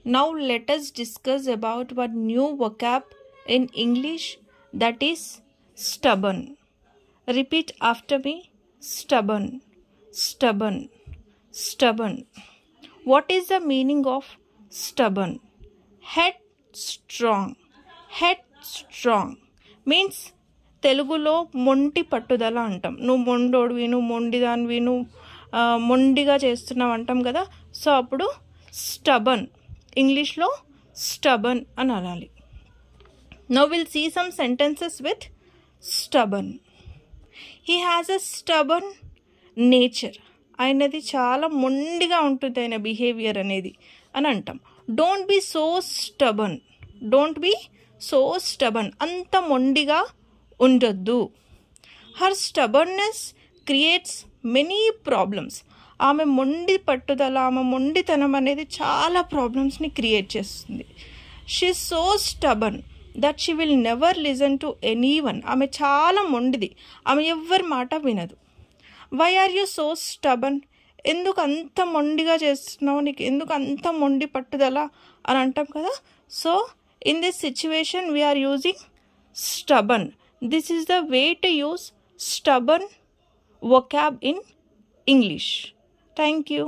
Now let us discuss about one new vocab in English, that is stubborn. Repeat after me. Stubborn, stubborn, stubborn. What is the meaning of stubborn? Headstrong. Headstrong means తెలుగులో మొంటి పట్టుదల అంటాం. నువ్వు మొండోడివి, నువ్వు మొండిదానివి, నువ్వు మొండిగా చేస్తున్నావు అంటాం కదా. సో అప్పుడు స్టబన్, ఇంగ్లీష్లో స్టబన్ అని అనాలి. Now will see some sentences with stubborn. He has a stubborn nature. ఆయనది చాలా మొండిగా ఉంటుంది ఆయన బిహేవియర్ అనేది అని అంటాం. Don't be so stubborn. Don't be so stubborn, అంత మొండిగా ఉండొద్దు. Her stubbornness creates many problems. ఆమె మొండి పట్టుదల, ఆమె మొండితనం అనేది చాలా ప్రాబ్లమ్స్ని క్రియేట్ చేస్తుంది. She so stubborn that she will never listen to anyone. ఆమె చాలా మొండిది, ఆమె ఎవ్వరి మాట వినదు. Why are you so stubborn? ఎందుకు అంత మొండిగా చేస్తున్నావు, నీకు ఎందుకు అంత మొండి పట్టుదల అని అంటాం కదా. So in this situation we are using stubborn. This is the way to use stubborn vocab in English. Thank you.